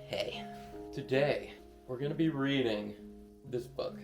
Hey, today we're going to be reading this book,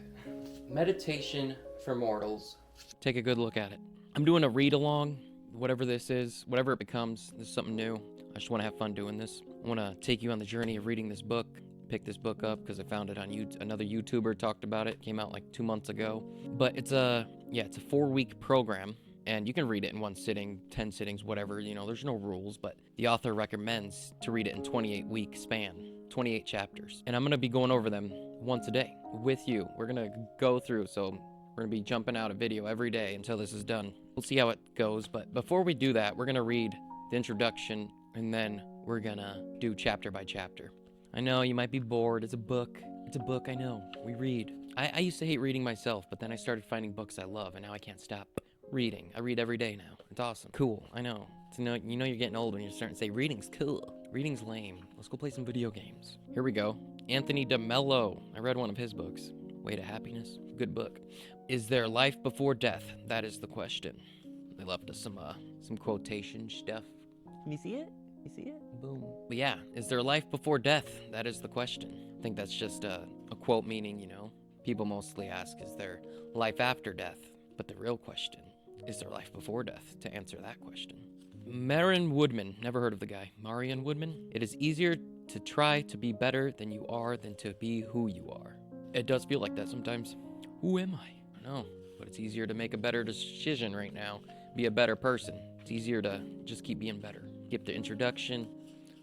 Meditation for Mortals. Take a good look at it. I'm doing a read along, whatever this is, whatever it becomes. This is something new. I just want to have fun doing this. I want to take you on the journey of reading this book. Pick this book up because I found it on YouTube. Another YouTuber talked about it. Came out like 2 months ago. But it's a 4-week program. And you can read it in one sitting, 10 sittings, whatever, there's no rules, but the author recommends to read it in 28-week span, 28 chapters. And I'm going to be going over them once a day with you. We're going to go through, so we're going to be jumping out a video every day until this is done. We'll see how it goes, but before we do that, we're going to read the introduction, and then we're going to do chapter by chapter. I know you might be bored. It's a book, I know. We read. I used to hate reading myself, but then I started finding books I love, and now I can't stop reading. I read every day now. It's awesome. Cool. I know. You're getting old when you're starting to say reading's cool. Reading's lame. Let's go play some video games. Here we go. Anthony DeMello. I read one of his books. Way to Happiness. Good book. Is there life before death? That is the question. They left us some quotation stuff. Can you see it? You see it? Boom. But yeah, is there life before death? That is the question. I think that's just a quote meaning, people mostly ask, is there life after death? But the real question, is there life before death? To answer that question. Marion Woodman, never heard of the guy. Marion Woodman. It is easier to try to be better than you are than to be who you are. It does feel like that sometimes. Who am I? I know, but it's easier to make a better decision right now. Be a better person. It's easier to just keep being better. Skip the introduction.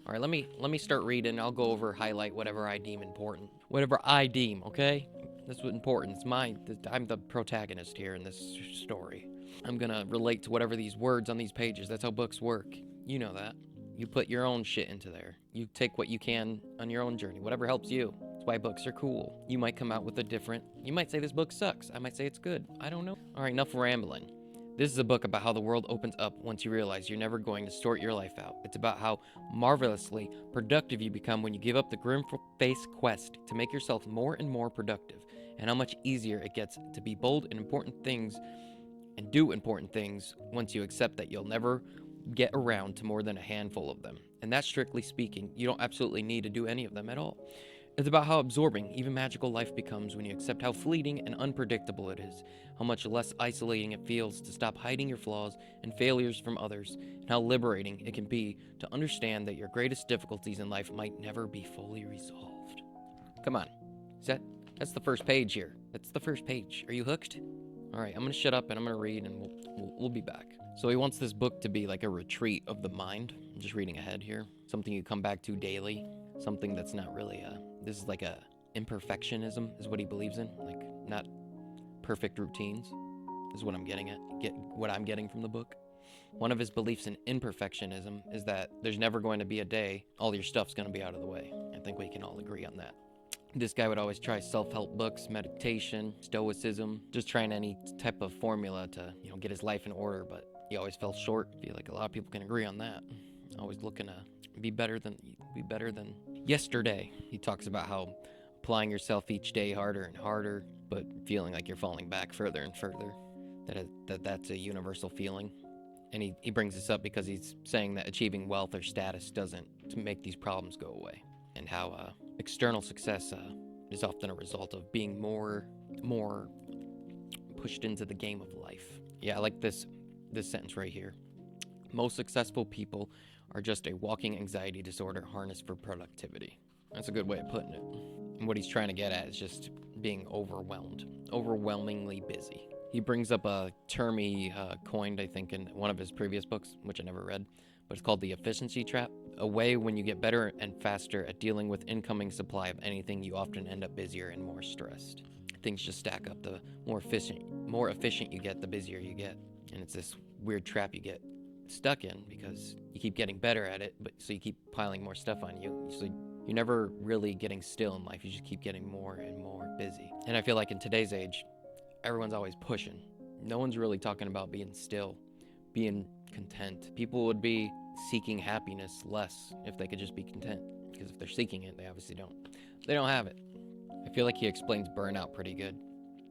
All right, let me start reading. I'll go over, highlight whatever I deem important. Whatever I deem, okay? That's what's important. It's mine. I'm the protagonist here in this story. I'm gonna relate to whatever these words on these pages. That's how books work. You know that. You put your own shit into there. You take what you can on your own journey, whatever helps you. That's why books are cool. You might come out with you might say this book sucks. I might say it's good. I don't know. All right, enough rambling. This is a book about how the world opens up once you realize you're never going to sort your life out. It's about how marvelously productive you become when you give up the grim-faced quest to make yourself more and more productive, and how much easier it gets to be bold in important things and do important things once you accept that you'll never get around to more than a handful of them. And that, strictly speaking, you don't absolutely need to do any of them at all. It's about how absorbing even magical life becomes when you accept how fleeting and unpredictable it is, how much less isolating it feels to stop hiding your flaws and failures from others, and how liberating it can be to understand that your greatest difficulties in life might never be fully resolved. Come on. That's the first page here. That's the first page. Are you hooked? All right, I'm going to shut up and I'm going to read and we'll be back. So he wants this book to be like a retreat of the mind. I'm just reading ahead here. Something you come back to daily. Something that's not really this is like a imperfectionism is what he believes in. Like, not perfect routines is what I'm getting at. What I'm getting from the book. One of his beliefs in imperfectionism is that there's never going to be a day all your stuff's going to be out of the way. I think we can all agree on that. This guy would always try self-help books, meditation, stoicism, just trying any type of formula to, get his life in order, but he always fell short. I feel like a lot of people can agree on that. Always looking to be better than yesterday. He talks about how applying yourself each day harder and harder, but feeling like you're falling back further and further. That's a universal feeling. And he brings this up because he's saying that achieving wealth or status doesn't to make these problems go away. And how external success is often a result of being more pushed into the game of life. Yeah, I like this sentence right here. Most successful people are just a walking anxiety disorder harnessed for productivity. That's a good way of putting it. And what he's trying to get at is just being overwhelmingly busy. He brings up a term he coined, I think, in one of his previous books, which I never read, but it's called the efficiency trap. A way when you get better and faster at dealing with incoming supply of anything, you often end up busier and more stressed. Things just stack up. The more efficient you get, the busier you get. And it's this weird trap you get stuck in because you keep getting better at it, but so you keep piling more stuff on you. So you're never really getting still in life. You just keep getting more and more busy. And I feel like in today's age, everyone's always pushing. No one's really talking about being still, being content. People would be seeking happiness less if they could just be content, because if they're seeking it, they obviously don't have it. I feel like he explains burnout pretty good.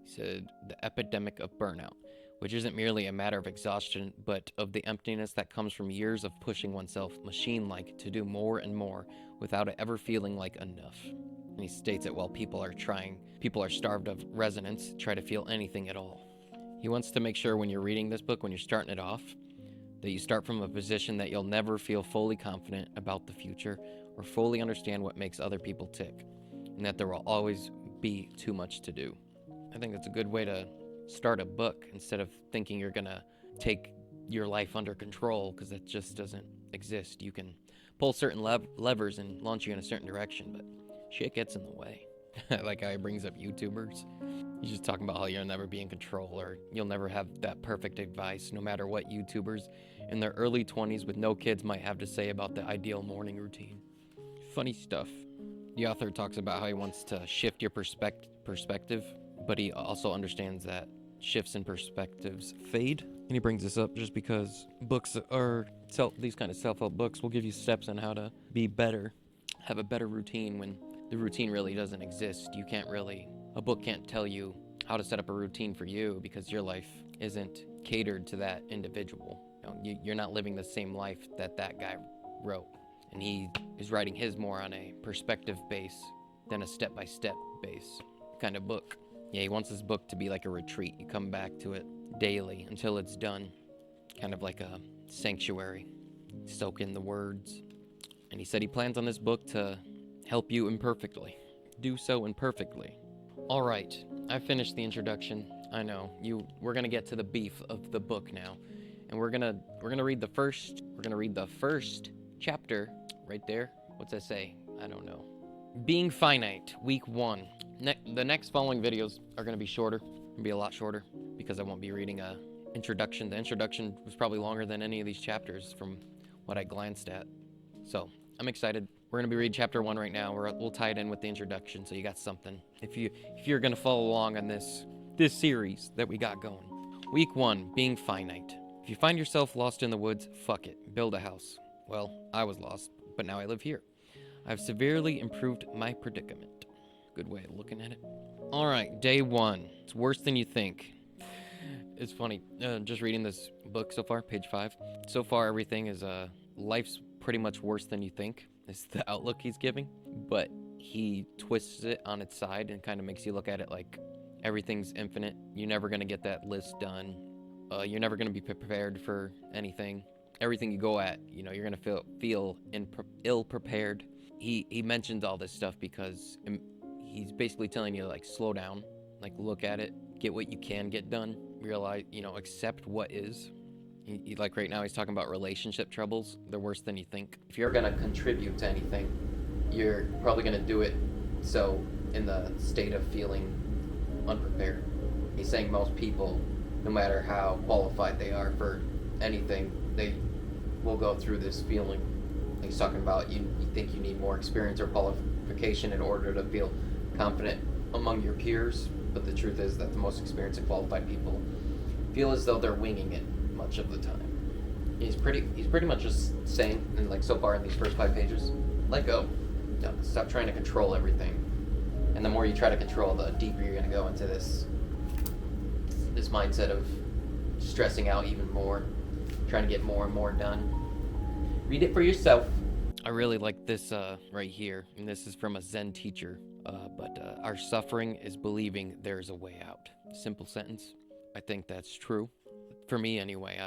He said, the epidemic of burnout, which isn't merely a matter of exhaustion, but of the emptiness that comes from years of pushing oneself machine-like to do more and more without it ever feeling like enough. And he states that while people are starved of resonance, try to feel anything at all. He wants to make sure when you're reading this book, when you're starting it off, that you start from a position that you'll never feel fully confident about the future or fully understand what makes other people tick, and that there will always be too much to do. I think that's a good way to start a book instead of thinking you're gonna take your life under control, because that just doesn't exist. You can pull certain levers and launch you in a certain direction, but shit gets in the way. Like how he brings up YouTubers. He's just talking about how you'll never be in control, or you'll never have that perfect advice, no matter what YouTubers in their early 20s with no kids might have to say about the ideal morning routine. Funny stuff. The author talks about how he wants to shift your perspective, but he also understands that shifts in perspectives fade. And he brings this up just because books are these kind of self-help books will give you steps on how to be better, have a better routine when the routine really doesn't exist. A book can't tell you how to set up a routine for you because your life isn't catered to that individual. You're not living the same life that guy wrote. And he is writing his more on a perspective base than a step-by-step base kind of book. Yeah, he wants his book to be like a retreat. You come back to it daily until it's done. Kind of like a sanctuary. Soak in the words. And he said he plans on this book to help you imperfectly. Do so imperfectly. All right, I finished the introduction. I know we're gonna get to the beef of the book now, and we're gonna read the first chapter right there. What's that say? I don't know. Being Finite, week 1. The next following videos are gonna be shorter. Gonna be a lot shorter because I won't be reading a introduction. The introduction was probably longer than any of these chapters from what I glanced at. So I'm excited. We're gonna be reading chapter 1 right now. We'll tie it in with the introduction, so you got something. If you're gonna follow along on this series that we got going. Week 1, being finite. If you find yourself lost in the woods, fuck it, build a house. Well, I was lost, but now I live here. I've severely improved my predicament. Good way of looking at it. All right, day 1. It's worse than you think. It's funny, just reading this book so far, page 5. So far, everything is life's pretty much worse than you think. Is the outlook he's giving, but he twists it on its side and kind of makes you look at it like everything's infinite. You're never going to get that list done. You're never going to be prepared for anything. Everything you go at, you're going to feel ill prepared. He mentions all this stuff because he's basically telling you, like, slow down, like, look at it, get what you can get done, realize, accept what is. Like right now he's talking about relationship troubles. They're worse than you think. If you're gonna contribute to anything, you're probably gonna do it so in the state of feeling unprepared. He's saying most people, no matter how qualified they are for anything, they will go through this feeling. He's talking about you think you need more experience or qualification in order to feel confident among your peers, but the truth is that the most experienced and qualified people feel as though they're winging it much of the time. He's pretty much just saying, and like so far in these first 5 pages, let go. No, stop trying to control everything. And the more you try to control, the deeper you're gonna go into this mindset of stressing out even more, trying to get more and more done. Read it for yourself. I really like this right here, and this is from a Zen teacher. But our suffering is believing there's a way out. Simple sentence. I think that's true. For me, anyway.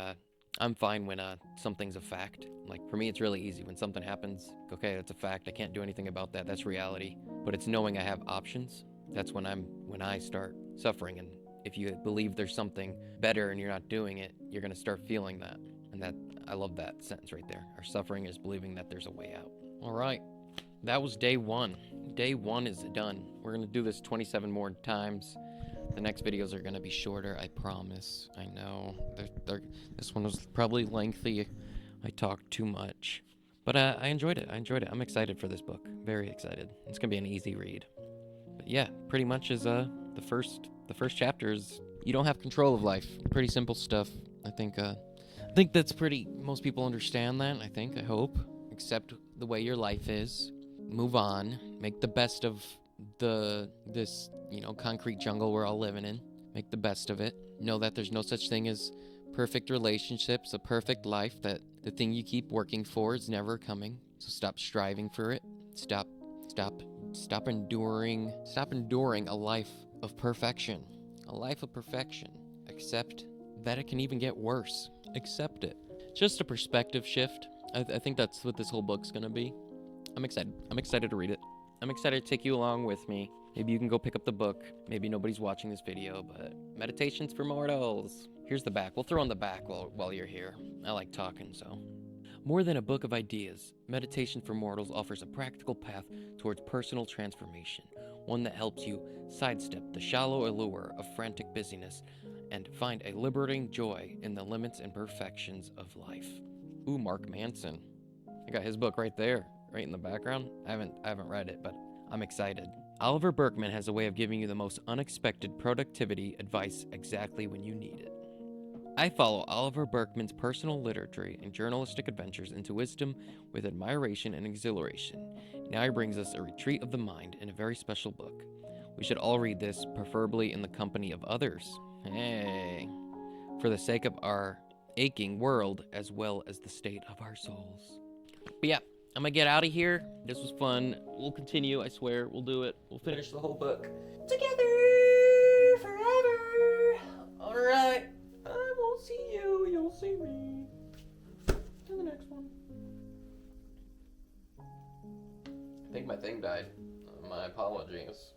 I'm fine when something's a fact. Like, for me, it's really easy. When something happens, okay, it's a fact. I can't do anything about that. That's reality. But it's knowing I have options. That's when I start suffering. And if you believe there's something better and you're not doing it, you're going to start feeling that. And I love that sentence right there. Our suffering is believing that there's a way out. All right. That was day 1. Day 1 is done. We're going to do this 27 more times. The next videos are going to be shorter, I promise. I know. This one was probably lengthy. I talked too much. But I enjoyed it. I'm excited for this book. Very excited. It's going to be an easy read. But yeah, pretty much is the first chapter is you don't have control of life. Pretty simple stuff. I think that's most people understand that, I hope. Accept the way your life is. Move on. Make the best of this concrete jungle we're all living in. Make the best of it. Know that there's no such thing as perfect relationships, a perfect life, that the thing you keep working for is never coming. So stop striving for it. Stop enduring a life of perfection. A life of perfection. Accept that it can even get worse. Accept it. Just a perspective shift. I think that's what this whole book's gonna be. I'm excited. I'm excited to read it. I'm excited to take you along with me. Maybe you can go pick up the book. Maybe nobody's watching this video, but Meditations for Mortals. Here's the back. We'll throw on the back while you're here. I like talking, so. More than a book of ideas, Meditation for Mortals offers a practical path towards personal transformation, one that helps you sidestep the shallow allure of frantic busyness and find a liberating joy in the limits and perfections of life. Ooh, Mark Manson. I got his book right there, right in the background. I haven't read it, but I'm excited. Oliver Burkeman has a way of giving you the most unexpected productivity advice exactly when you need it. I follow Oliver Burkeman's personal literary and journalistic adventures into wisdom with admiration and exhilaration. Now he brings us a retreat of the mind in a very special book. We should all read this, preferably in the company of others. Hey, for the sake of our aching world as well as the state of our souls. But yeah, I'm gonna get out of here. This was fun. We'll continue, I swear. We'll do it. We'll finish the whole book together forever. Alright. I won't see you. You'll see me. To the next one. I think my thing died. My apologies.